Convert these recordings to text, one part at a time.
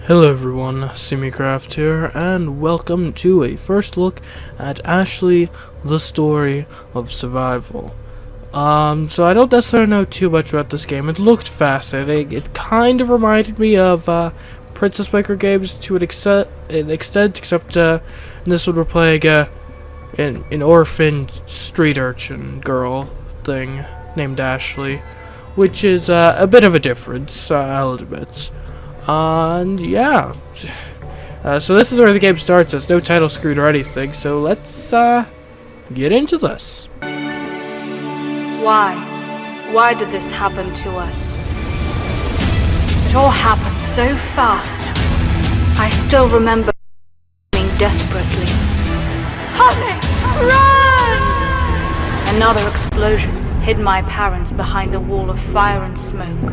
Hello everyone, Lucrative here, and welcome to a first look at Ashley, the Story of Survival. So I don't necessarily know too much about this game. It looked fascinating. It kind of reminded me of Princess Maker games to an extent, except in this one we're playing an orphaned street urchin girl thing named Ashley, which is a bit of a difference, I'll admit. And yeah, so this is where the game starts. There's no title screen or anything, so let's get into this. Why? Why did this happen to us? It all happened so fast. I still remember screaming desperately. Honey, run! Another explosion hid my parents behind the wall of fire and smoke.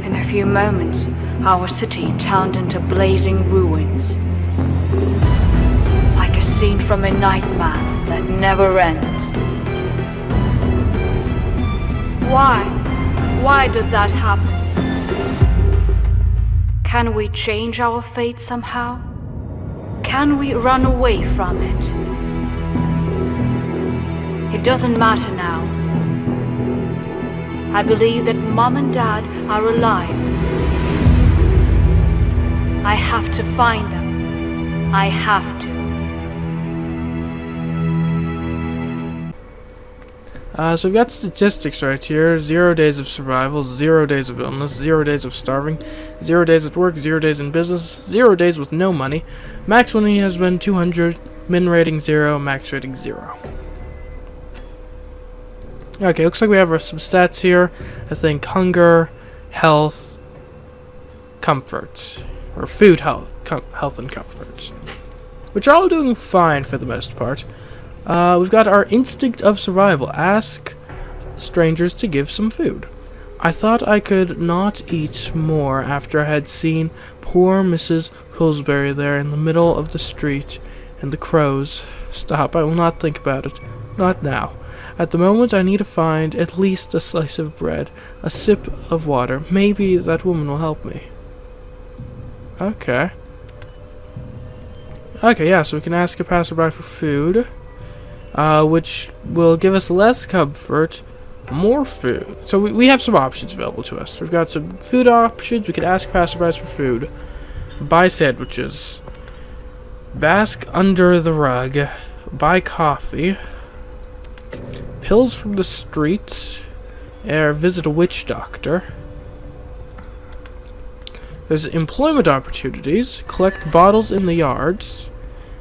In a few moments, our city turned into blazing ruins. Like a scene from a nightmare that never ends. Why? Why did that happen? Can we change our fate somehow? Can we run away from it? It doesn't matter now. I believe that Mom and Dad are alive. I have to find them. I have to. So we've got statistics right here. 0 days of survival, 0 days of illness, 0 days of starving, 0 days at work, 0 days in business, 0 days with no money. Max money has been 200, min rating 0, max rating 0. Okay, looks like we have some stats here. I think hunger, health, comfort, or food, health and comfort, which are all doing fine for the most part. We've got our instinct of survival. Ask strangers to give some food. I thought I could not eat more after I had seen poor Mrs. Pillsbury there in the middle of the street, and the crows. Stop, I will not think about it. Not now. At the moment, I need to find at least a slice of bread, a sip of water. Maybe that woman will help me. Okay. Okay, yeah, so we can ask a passerby for food, which will give us less comfort, more food. So we have some options available to us. We've got some food options. We can ask passerbys for food, buy sandwiches, bask under the rug, buy coffee, pills from the street, or visit a witch doctor. There's employment opportunities, collect bottles in the yards,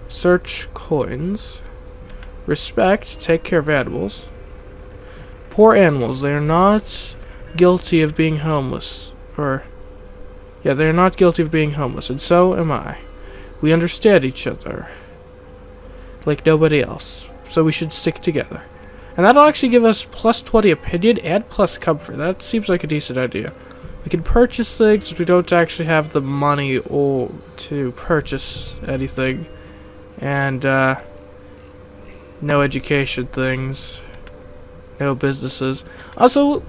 search coins, respect, take care of animals. Poor animals, they are not guilty of being homeless, they're not guilty of being homeless, and so am I. We understand each other like nobody else, so we should stick together. And that'll actually give us plus 20 opinion and plus comfort. That seems like a decent idea. We can purchase things if we don't actually have the money or to purchase anything. And, no education things. No businesses. Also,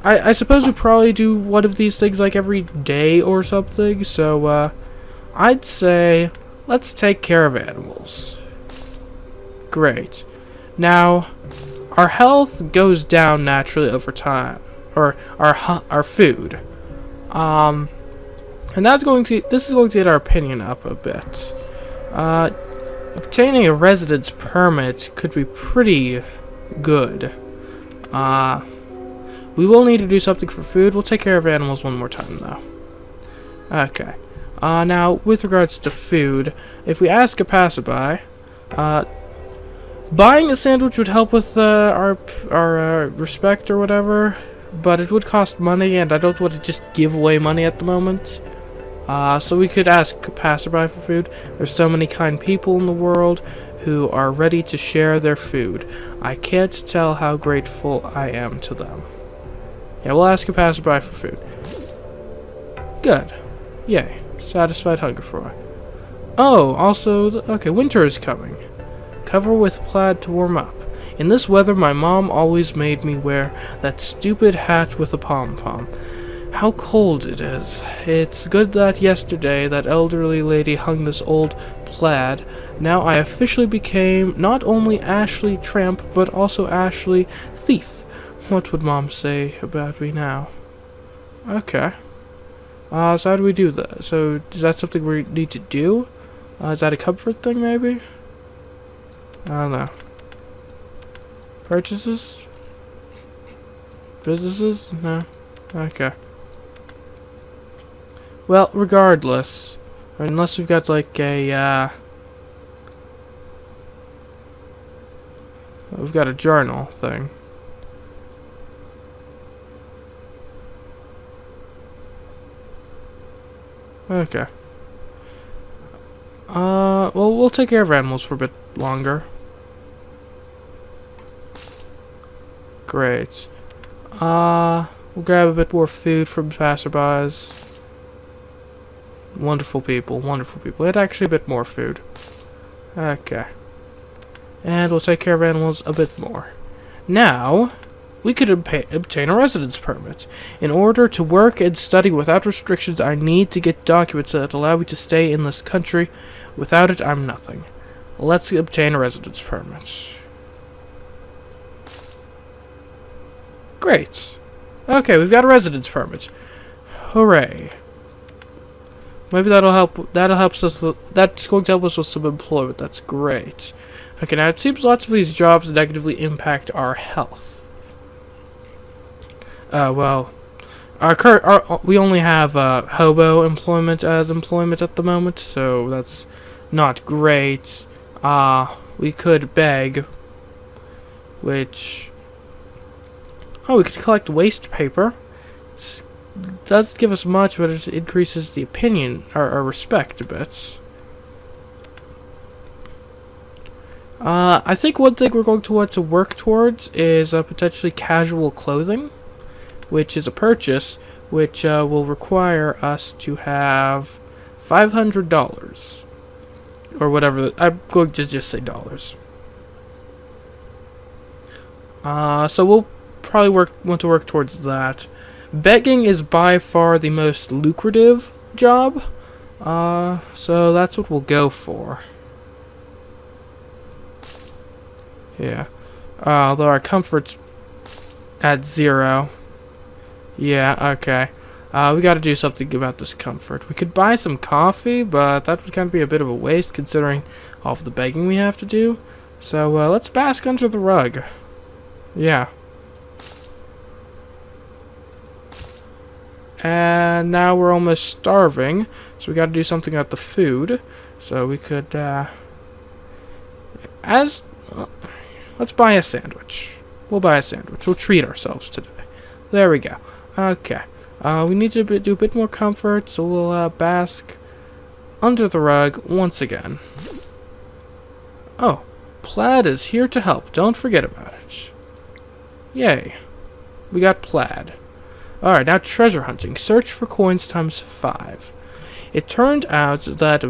I suppose we probably do one of these things like every day or something. So, I'd say let's take care of animals. Great. Now, our health goes down naturally over time, or our food, and this is going to get our opinion up a bit. Obtaining a residence permit could be pretty good. We will need to do something for food. We'll take care of animals one more time though. Okay. Now with regards to food, if we ask a passerby, buying a sandwich would help with our respect or whatever, but it would cost money, and I don't want to just give away money at the moment. So we could ask a passerby for food. There's so many kind people in the world who are ready to share their food. I can't tell how grateful I am to them. Yeah, we'll ask a passerby for food. Good. Yay. Satisfied hunger for her. Oh, also, okay, winter is coming. Cover with plaid to warm up. In this weather, my mom always made me wear that stupid hat with a pom-pom. How cold it is. It's good that yesterday that elderly lady hung this old plaid. Now I officially became not only Ashley Tramp, but also Ashley Thief. What would Mom say about me now? Okay. So how do we do that? So is that something we need to do? Is that a comfort thing, maybe? I don't know. Purchases? Businesses? No. Okay. Well, regardless, unless we've got like a, we've got a journal thing. Okay. Well, we'll take care of animals for a bit longer. Great. We'll grab a bit more food from passerbys. Wonderful people, wonderful people. And actually a bit more food. Okay. And we'll take care of animals a bit more. Now, we could obtain a residence permit. In order to work and study without restrictions, I need to get documents that allow me to stay in this country. Without it, I'm nothing. Let's obtain a residence permit. Great. Okay, we've got a residence permit. Hooray. Maybe that'll help. That's going to help us with some employment. That's great. Okay, now it seems lots of these jobs negatively impact our health. Well, we only have hobo employment as employment at the moment, so that's not great. We could beg, which we could collect waste paper. It doesn't give us much, but it increases the opinion, our respect a bit. I think one thing we're going to want to work towards is potentially casual clothing, which is a purchase which will require us to have $500 or whatever. I'm going to just say dollars. So we'll probably want to work towards that. Begging is by far the most lucrative job, so that's what we'll go for. Yeah. Although our comfort's at 0. Yeah, okay. We gotta do something about this comfort. We could buy some coffee, but that would kind of be a bit of a waste considering all of the begging we have to do. So, let's bask under the rug. Yeah. And now we're almost starving, so we gotta do something about the food. So we could, let's buy a sandwich. We'll buy a sandwich. We'll treat ourselves today. There we go. Okay. We need to do a bit more comfort, so we'll bask under the rug once again. Oh, Plaid is here to help. Don't forget about it. Yay. We got Plaid. Alright, now treasure hunting. Search for coins times 5. It turned out that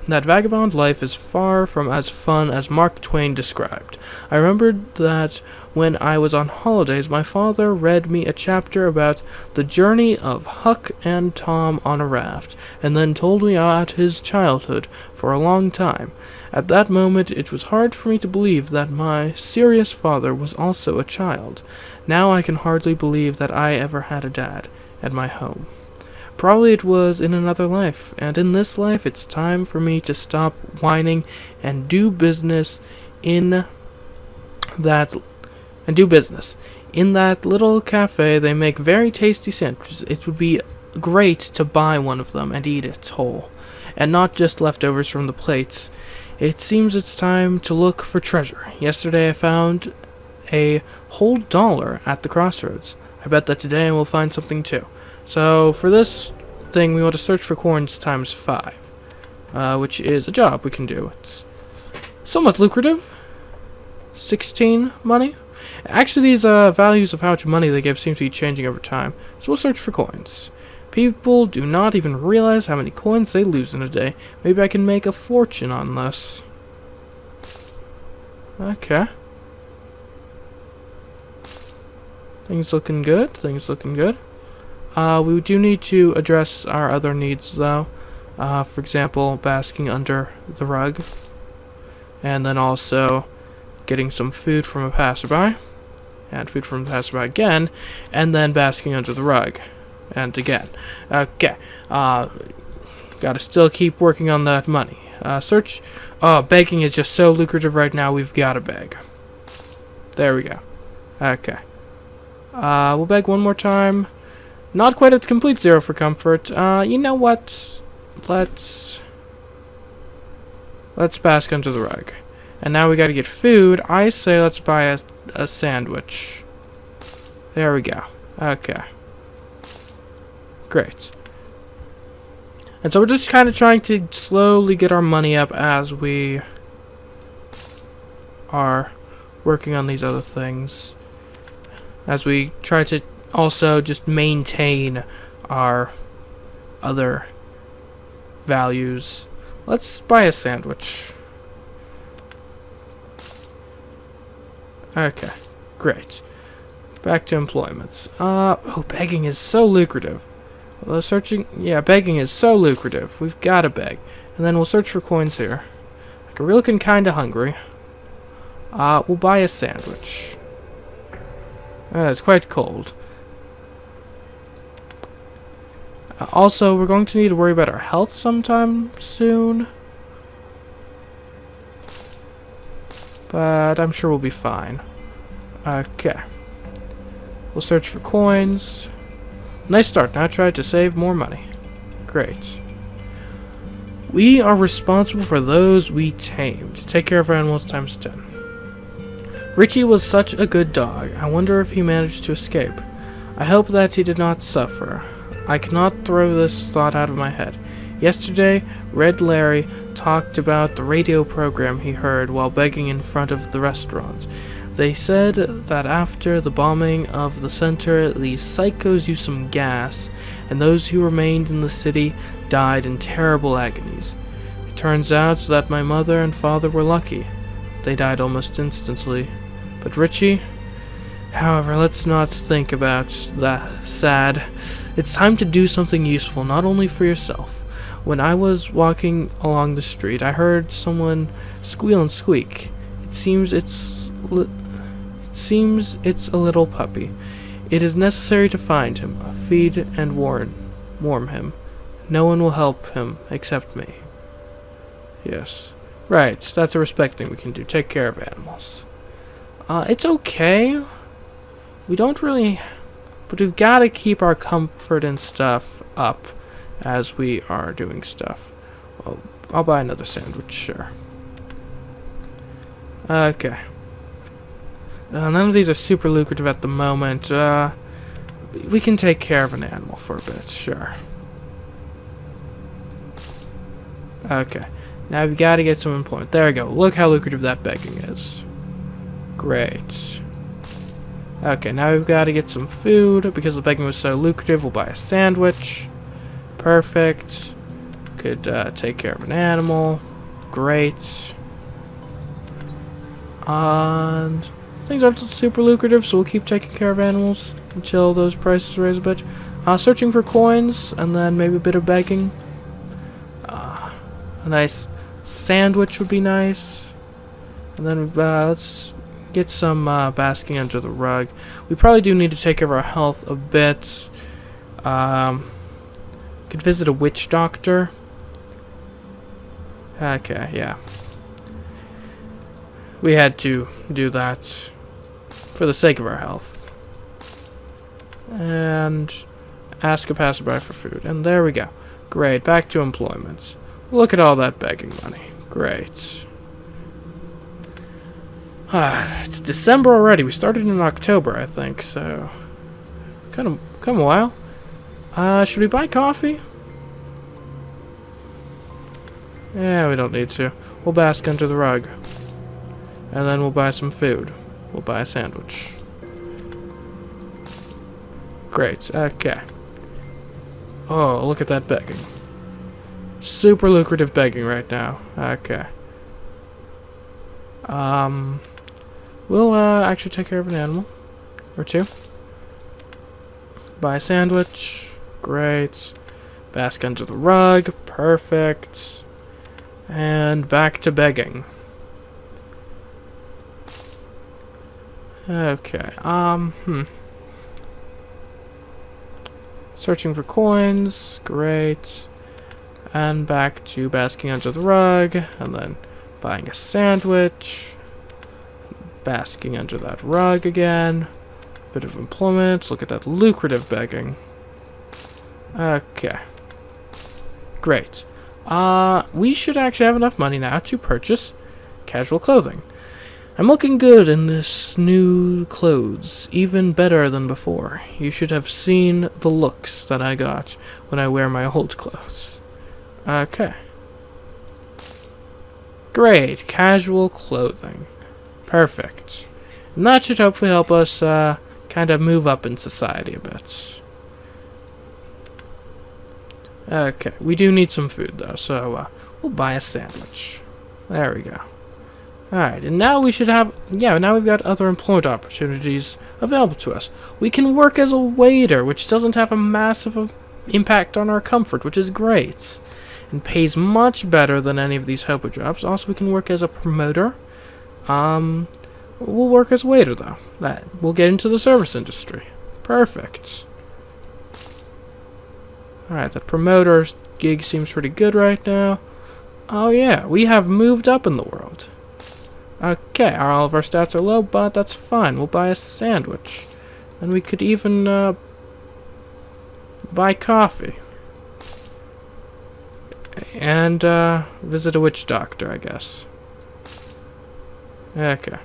that vagabond life is far from as fun as Mark Twain described. I remembered that when I was on holidays, my father read me a chapter about the journey of Huck and Tom on a raft, and then told me about his childhood for a long time. At that moment, it was hard for me to believe that my serious father was also a child. Now I can hardly believe that I ever had a dad at my home. Probably it was in another life, and in this life it's time for me to stop whining and do business in that little cafe. They make very tasty sandwiches. It would be great to buy one of them and eat it whole, and not just leftovers from the plates. It seems it's time to look for treasure. Yesterday I found a whole $1 at the crossroads. I bet that today I will find something too. So for this thing, we want to search for coins times 5, which is a job we can do. It's somewhat lucrative. 16 money. Actually, these values of how much money they give seem to be changing over time. So we'll search for coins. People do not even realize how many coins they lose in a day. Maybe I can make a fortune on this. Okay. Things looking good. Things looking good. We do need to address our other needs, though. For example, basking under the rug. And then also getting some food from a passerby. And food from a passerby again. And then basking under the rug. And again. Okay. Gotta still keep working on that money. Search. Oh, begging is just so lucrative right now. We've gotta beg. There we go. Okay. We'll beg one more time. Not quite at complete 0 for comfort. You know what? Let's bask under the rug. And now we gotta get food. I say let's buy a sandwich. There we go. Okay. Great. And so we're just kind of trying to slowly get our money up as we are working on these other things. As we try to also just maintain our other values. Let's buy a sandwich. Okay, great. Back to employments. Oh, begging is so lucrative. Begging is so lucrative. We've got to beg. And then we'll search for coins here. Like, we're looking kind of hungry. We'll buy a sandwich. It's quite cold. Also, we're going to need to worry about our health sometime soon. But I'm sure we'll be fine. Okay. We'll search for coins. Nice start. Now try to save more money. Great. We are responsible for those we tamed. Take care of our animals times 10. Richie was such a good dog. I wonder if he managed to escape. I hope that he did not suffer. I cannot throw this thought out of my head. Yesterday, Red Larry talked about the radio program he heard while begging in front of the restaurant. They said that after the bombing of the center, these psychos used some gas, and those who remained in the city died in terrible agonies. It turns out that my mother and father were lucky. They died almost instantly. But Richie? However, let's not think about that sad. It's time to do something useful, not only for yourself. When I was walking along the street, I heard someone squeal and squeak. It seems it's a little puppy. It is necessary to find him, feed and warm him. No one will help him except me. Yes. Right, that's a respect thing we can do. Take care of animals. It's okay. We don't really... But we've got to keep our comfort and stuff up as we are doing stuff. Well, I'll buy another sandwich, sure. Okay. None of these are super lucrative at the moment. We can take care of an animal for a bit, sure. Okay. Now we've got to get some employment. There we go. Look how lucrative that begging is. Great. Okay, now we've got to get some food. Because the begging was so lucrative, we'll buy a sandwich. Perfect. Could take care of an animal. Great. And things aren't super lucrative, so we'll keep taking care of animals until those prices raise a bit. Searching for coins, and then maybe a bit of begging. A nice sandwich would be nice. And then let's get some basking under the rug. We probably do need to take care of our health a bit. Could visit a witch doctor. Okay, yeah. We had to do that for the sake of our health. And ask a passerby for food. And there we go. Great, back to employment. Look at all that begging money. Great. It's December already. We started in October, I think, so... Come a while. Should we buy coffee? Yeah, we don't need to. We'll bask under the rug. And then we'll buy some food. We'll buy a sandwich. Great, okay. Oh, look at that begging. Super lucrative begging right now. Okay. We'll actually take care of an animal. Or two. Buy a sandwich. Great. Bask under the rug. Perfect. And back to begging. Okay, Searching for coins. Great. And back to basking under the rug. And then buying a sandwich. Basking under that rug again. Bit of employment. Look at that lucrative begging. Okay. Great. We should actually have enough money now to purchase casual clothing. I'm looking good in this new clothes, even better than before. You should have seen the looks that I got when I wear my old clothes. Okay. Great, casual clothing. Perfect. And that should hopefully help us kind of move up in society a bit. Okay, we do need some food though, so we'll buy a sandwich. There we go. Alright, and now we should have, now we've got other employment opportunities available to us. We can work as a waiter, which doesn't have a massive impact on our comfort, which is great. And pays much better than any of these helper jobs. Also, we can work as a promoter. We'll work as a waiter, though. We'll get into the service industry. Perfect. Alright, that promoter's gig seems pretty good right now. Oh yeah, we have moved up in the world. Okay, all of our stats are low, but that's fine. We'll buy a sandwich. And we could even buy coffee. And visit a witch doctor, I guess. Okay.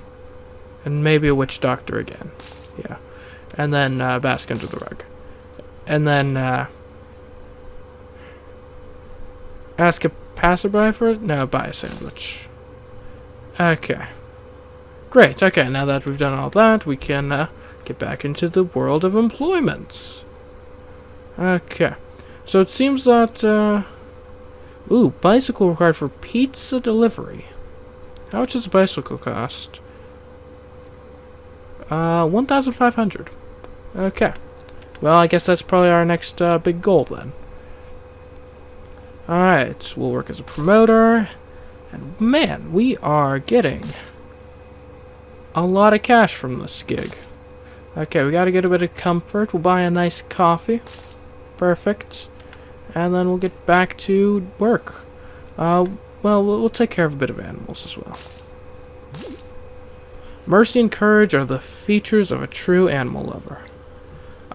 And maybe a witch doctor again. Yeah. And then bask under the rug. And then ask a passerby for it? No, buy a sandwich. Okay. Great. Okay, now that we've done all that, we can get back into the world of employment. Okay. So it seems that, ooh, bicycle required for pizza delivery. How much does a bicycle cost? 1,500. Okay. Well, I guess that's probably our next big goal then. Alright, we'll work as a promoter. And man, we are getting a lot of cash from this gig. Okay, we gotta get a bit of comfort. We'll buy a nice coffee. Perfect. And then we'll get back to work. Well, we'll take care of a bit of animals as well. Mercy and courage are the features of a true animal lover.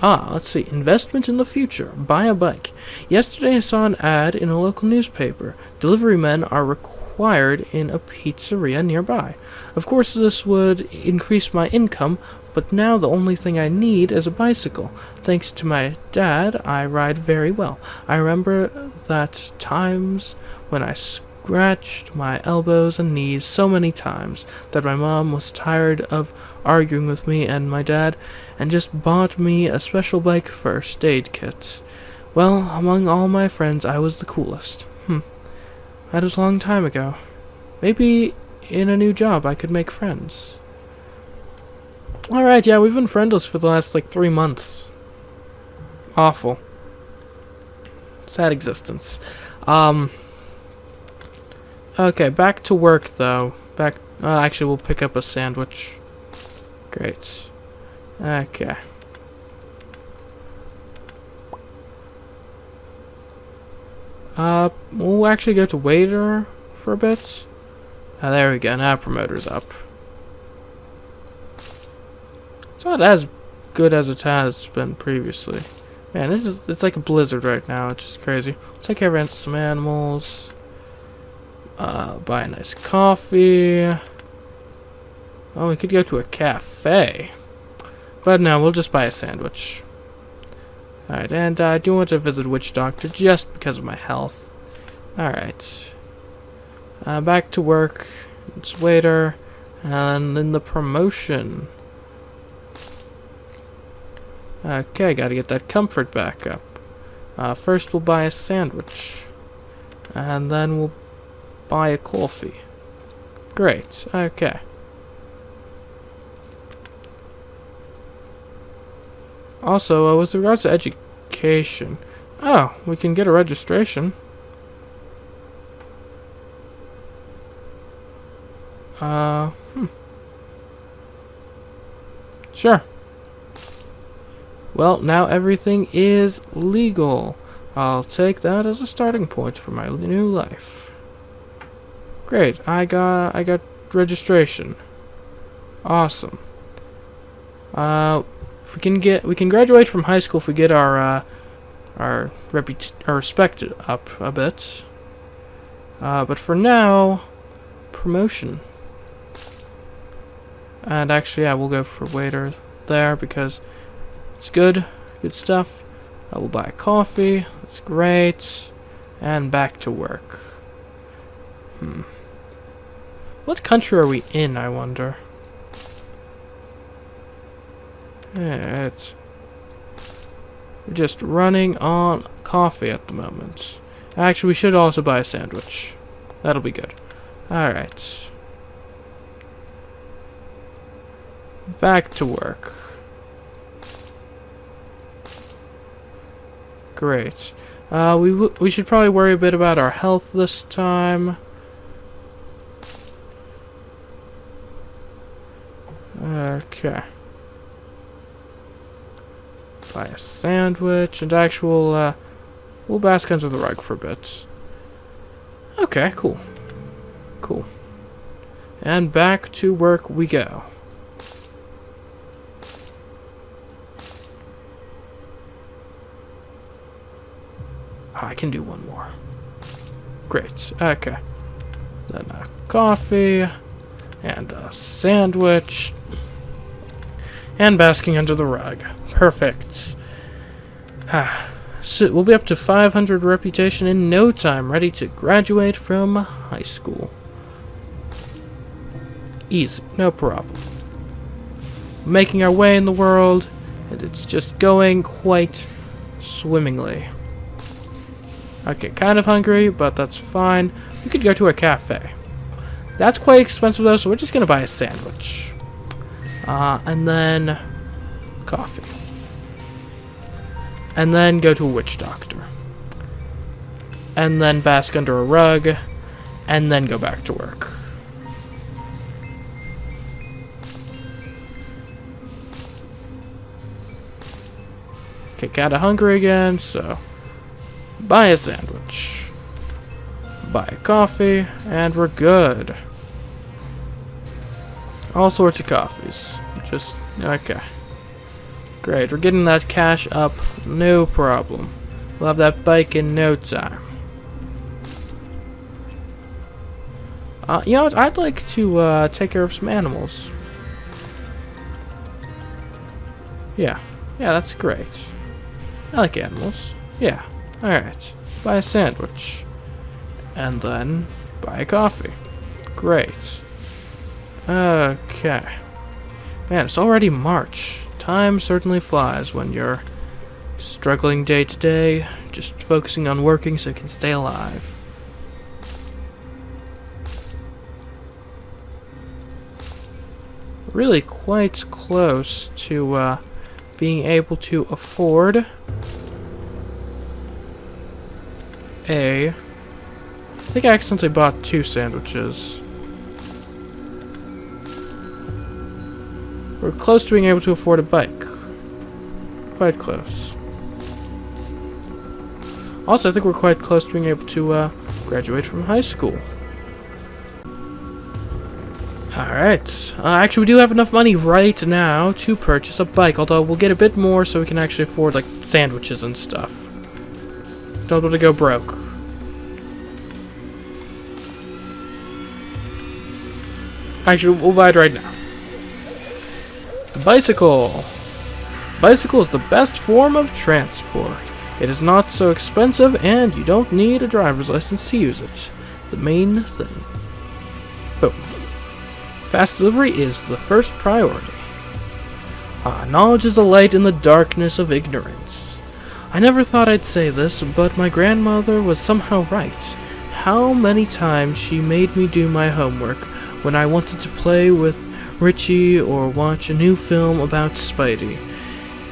Let's see. Investment in the future. Buy a bike. Yesterday I saw an ad in a local newspaper. Delivery men are required in a pizzeria nearby. Of course, this would increase my income, but now the only thing I need is a bicycle. Thanks to my dad, I ride very well. I remember that times when I scratched my elbows and knees so many times that my mom was tired of arguing with me and my dad and just bought me a special bike first aid kit. Well, among all my friends, I was the coolest. That was a long time ago. Maybe in a new job I could make friends. Alright, yeah, we've been friendless for the last, 3 months. Awful. Sad existence. Okay, back to work, though. Actually, we'll pick up a sandwich. Great. Okay. We'll actually go to waiter for a bit. There we go. Now promoter's up. It's not as good as it has been previously. Man, it's like a blizzard right now. It's just crazy. We'll take care of some animals. Buy a nice coffee. Oh, we could go to a cafe. But no, we'll just buy a sandwich. Alright, and I do want to visit a witch doctor just because of my health. Alright. Back to work. It's waiter. And then the promotion. Okay, gotta get that comfort back up. First we'll buy a sandwich. And then we'll buy a coffee. Great, okay. Also, with regards to education, oh, we can get a registration. Sure. Well, now everything is legal. I'll take that as a starting point for my new life. Great, I got registration. Awesome. If we can graduate from high school if we get our respect up a bit. But for now, promotion. And actually, yeah, we'll go for waiter there because it's good stuff. I will buy coffee. That's great. And back to work. What country are we in, I wonder? Yeah, we're just running on coffee at the moment. Actually, we should also buy a sandwich. That'll be good. Alright. Back to work. Great. We should probably worry a bit about our health this time. Okay. Buy a sandwich and actual, we'll bask under the rug for a bit. Okay, cool. Cool. And back to work we go. I can do one more. Great. Okay. Then a coffee and a sandwich and basking under the rug. Perfect. So we'll be up to 500 reputation in no time, ready to graduate from high school. Easy, no problem. Making our way in the world, and it's just going quite swimmingly. Okay, kind of hungry, but that's fine. We could go to a cafe. That's quite expensive though, so we're just gonna buy a sandwich. And then coffee. And then go to a witch doctor. And then bask under a rug. And then go back to work. Okay, kinda hungry again, so buy a sandwich. Buy a coffee, and we're good. All sorts of coffees. Just, okay. Great, we're getting that cash up, no problem. We'll have that bike in no time. You know what, I'd like to take care of some animals. Yeah, that's great. I like animals. Yeah, alright. Buy a sandwich. And then buy a coffee. Great. Okay. Man, it's already March. Time certainly flies when you're struggling day to day, just focusing on working so you can stay alive. Really quite close to being able to afford I think I accidentally bought 2 sandwiches. We're close to being able to afford a bike. Quite close. Also, I think we're quite close to being able to graduate from high school. Alright. Actually, we do have enough money right now to purchase a bike, although we'll get a bit more so we can actually afford, like, sandwiches and stuff. Don't want to go broke. Actually, we'll buy it right now. Bicycle. Bicycle is the best form of transport. It is not so expensive, and you don't need a driver's license to use it. The main thing. Boom. Fast delivery is the first priority. Knowledge is a light in the darkness of ignorance. I never thought I'd say this, but my grandmother was somehow right. How many times she made me do my homework when I wanted to play with Richie or watch a new film about Spidey.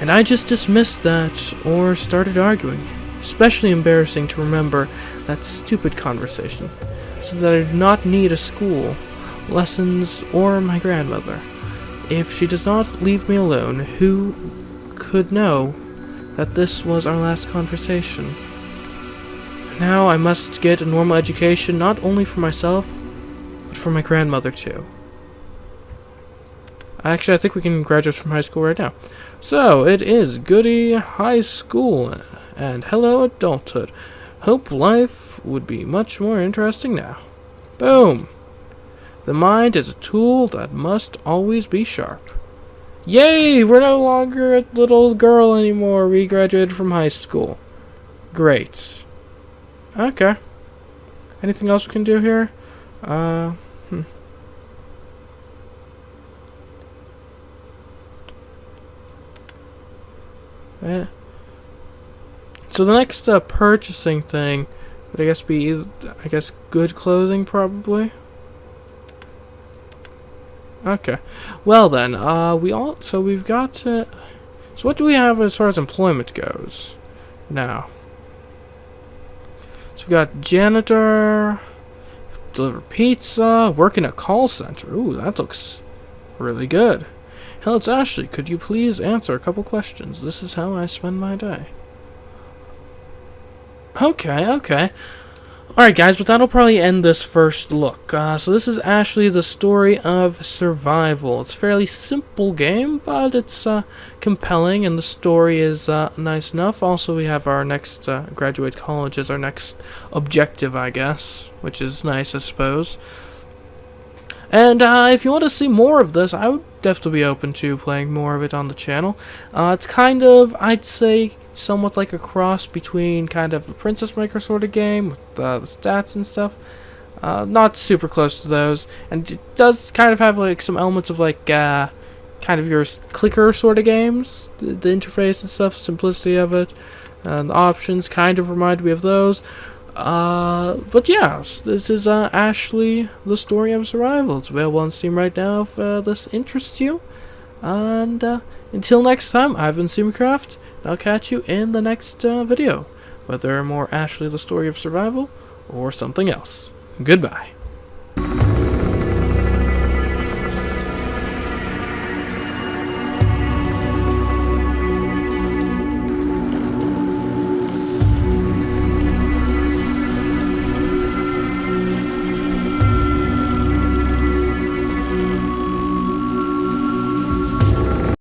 And I just dismissed that or started arguing. Especially embarrassing to remember that stupid conversation, so that I do not need a school, lessons, or my grandmother. If she does not leave me alone, who could know that this was our last conversation? Now I must get a normal education, not only for myself, but for my grandmother too. Actually, I think we can graduate from high school right now. So, it is Goody High School, and hello adulthood. Hope life would be much more interesting now. Boom! The mind is a tool that must always be sharp. Yay! We're no longer a little girl anymore. We graduated from high school. Great. Okay. Anything else we can do here? So the next purchasing thing would I guess be good clothing probably. Okay. Well then, we've got so what do we have as far as employment goes now? So we got janitor, deliver pizza, work in a call center. Ooh, that looks really good. Hello, it's Ashley. Could you please answer a couple questions? This is how I spend my day. Okay. Alright guys, but that'll probably end this first look. So this is Ashley, the story of survival. It's a fairly simple game, but it's compelling, and the story is nice enough. Also, we have our next graduate college as our next objective, I guess, which is nice, I suppose. And if you want to see more of this, I would definitely be open to playing more of it on the channel. It's kind of, I'd say, somewhat like a cross between kind of a Princess Maker sort of game with the stats and stuff. Not super close to those, and it does kind of have like some elements of like kind of your clicker sort of games. The interface and stuff, simplicity of it, and the options kind of remind me of those. But yeah, this is Ashley, the story of survival. It's available on Steam right now if this interests you. And until next time, I've been Lucrative, and I'll catch you in the next video, whether more Ashley, the story of survival, or something else. Goodbye.